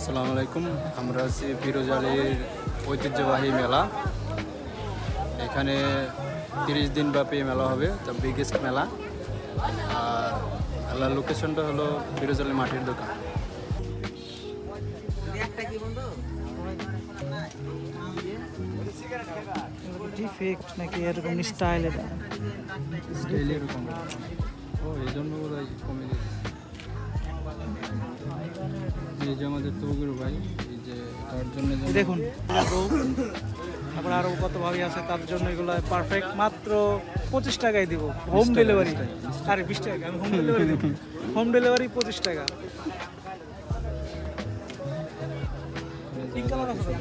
আসসালামু আলাইকুম। আমরা আছি ফিরোজ আলীর ঐতিহ্যবাহী মেলা। এখানে 30 দিন ব্যাপী মেলা হবে, দ্য বিগেস্ট মেলা। আর মেলার লোকেশনটা হলো ফিরোজ আলী মাটির দোকান। ডিফেক্ট নাকি এরকম স্টাইল? স্টাইল এরকম। ও এই জন্য বোধহয় কমে গেছে। এই যে আমাদের তৌকির ভাই, এই যে তার জন্য দেখুন তারপর আরো কত ভাবি আছে তার জন্য এগুলো পারফেক্ট। মাত্র 25 টাকায় দিব, হোম ডেলিভারি। আরে 20 টাকা আমি হোম ডেলিভারি দিব। হোম ডেলিভারি 25 টাকা। পিঙ্ক কালার আছে,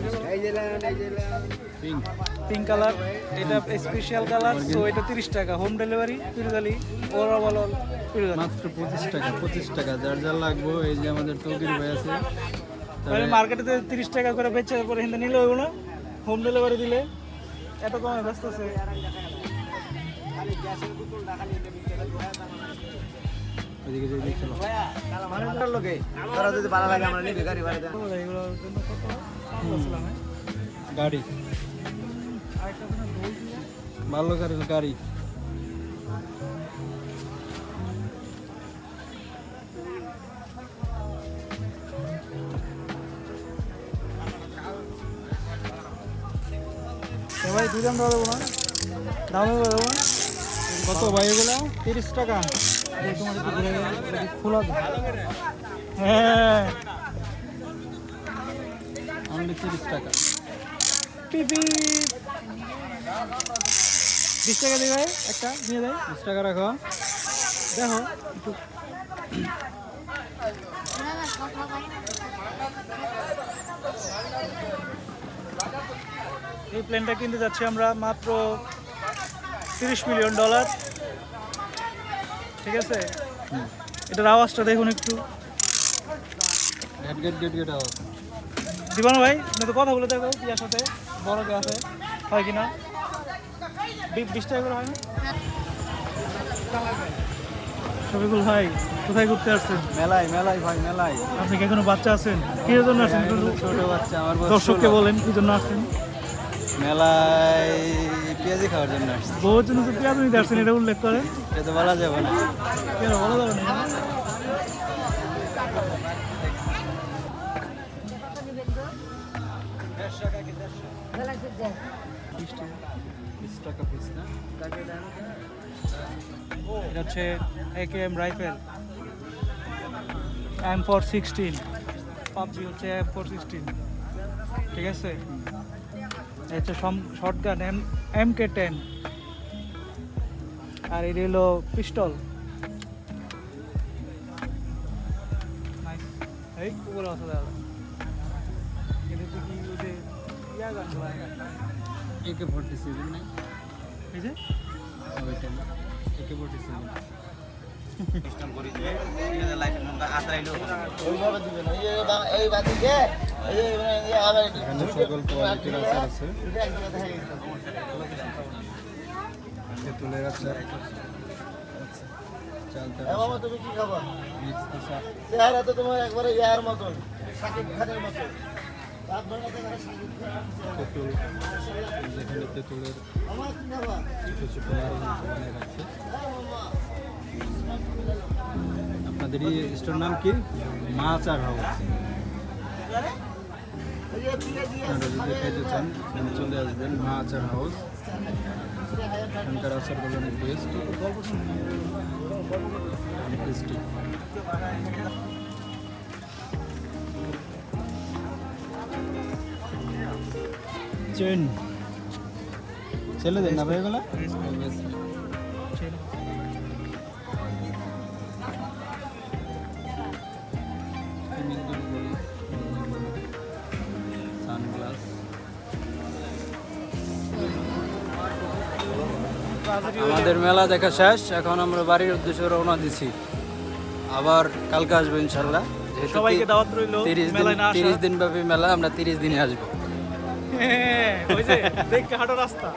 পিঙ্ক কালার, এটা স্পেশাল কালার। তো এটা 30 টাকা, home delivery Firoz Ali overall Firoz Ali. মাত্র 25 টাকা যার যা লাগবে। এই যে আমাদের তৌকির ভাই আছে, তাহলে মার্কেটে 30 টাকা করে বেচে পরে হিন্দে নিলে হইব না? হোম ডেলিভারি দিলে এত কমে ব্যস্ত আছে। ওইদিকে যে দিক চলো। গাড়ি ভালো গাড়ি। ভাই দুজন দেবো না, দামে দেবো না। কত ভাই এগুলো? 30 টাকা। তোমার একটু ঘুরে খোলা হ্যাঁ, অনলি 30 টাকা। পিপি 20 টাকা দেবে একটা, নিয়ে যায় 20 টাকা রাখো। দেখো একটু। এই প্লেনটা কিনতে যাচ্ছি আমরা মাত্র $30 মিলিয়ন। ঠিক আছে, এটার আওয়াজটা দেখুন একটু। গেট আওয়াজ। দিবানো ভাই তুমি তো কথা বলে দেখো পিয়ার সাথে বড় আছে হয় কিনা। 20 টাকা করে হয় না? শফিকুল ভাই কোথায় ঘুরতে আসছেন? মেলায় ভাই মেলায়। আপনি কি এখনো বাচ্চা আছেন? কি জন্য আসছেন? ছোট বাচ্চা আমার। দর্শককে বলেন কি জন্য আসছেন? মেলায় পেঁয়াজি খাওয়ার জন্য আসছি। বহুর জন্য তো পেঁয়াজ নিতে আসছেন, এটা উল্লেখ করেন। এটা তো বলা যাবে না। কেন বলা যাবে না? 20 টাকা পিস না? এটা হচ্ছে AKM রাইফেল M416। পাবজি হচ্ছে M416। ঠিক আছে, এটা হচ্ছে শর্টগান MK10। আর এটা হলো পিস্টল। এই উপরে আছে দাদা, এটা তো কি ওই যে ইয়া গান AK-47 নাই? এই যে ওইটা না, AK-47। এখানে সকল কোয়ালিটির আচার আছে। তেঁতুলের আচার, চালতা তুমি কি খাবা? মিক্স আচার। চেহারা তো তোমার একবারে ইয়ার মতন, শাকিব খানের মতন। তেঁতুল, যেখানে তেঁতুলের আমার কি খাবা? ছোট নাড়ু বানিয়ে রাখছে। আপনাদের এই স্টোর নাম কি? মা আচার হাউস। আপনারা যদি খাইতে চান এখানে চলে আসবেন, মা আচার হাউস। এখানকার আচারগুলো অনেক বেস্ট, অনেক টেস্টি। চেন ছেলে দেন না ভাই এগুলো? সানগ্লাস। আমাদের মেলা দেখা শেষ, এখন আমরা বাড়ির উদ্দেশ্যে রওনা দিছি। আবার কালকে আসবো ইনশাল্লাহ। যেহেতু সবাইকে দাওয়াত রইলো 30 দিন ব্যাপী মেলা, আমরা 30 দিনে আসবো। হ্যাঁ, ওই যে দেখে হাঁটো রাস্তা।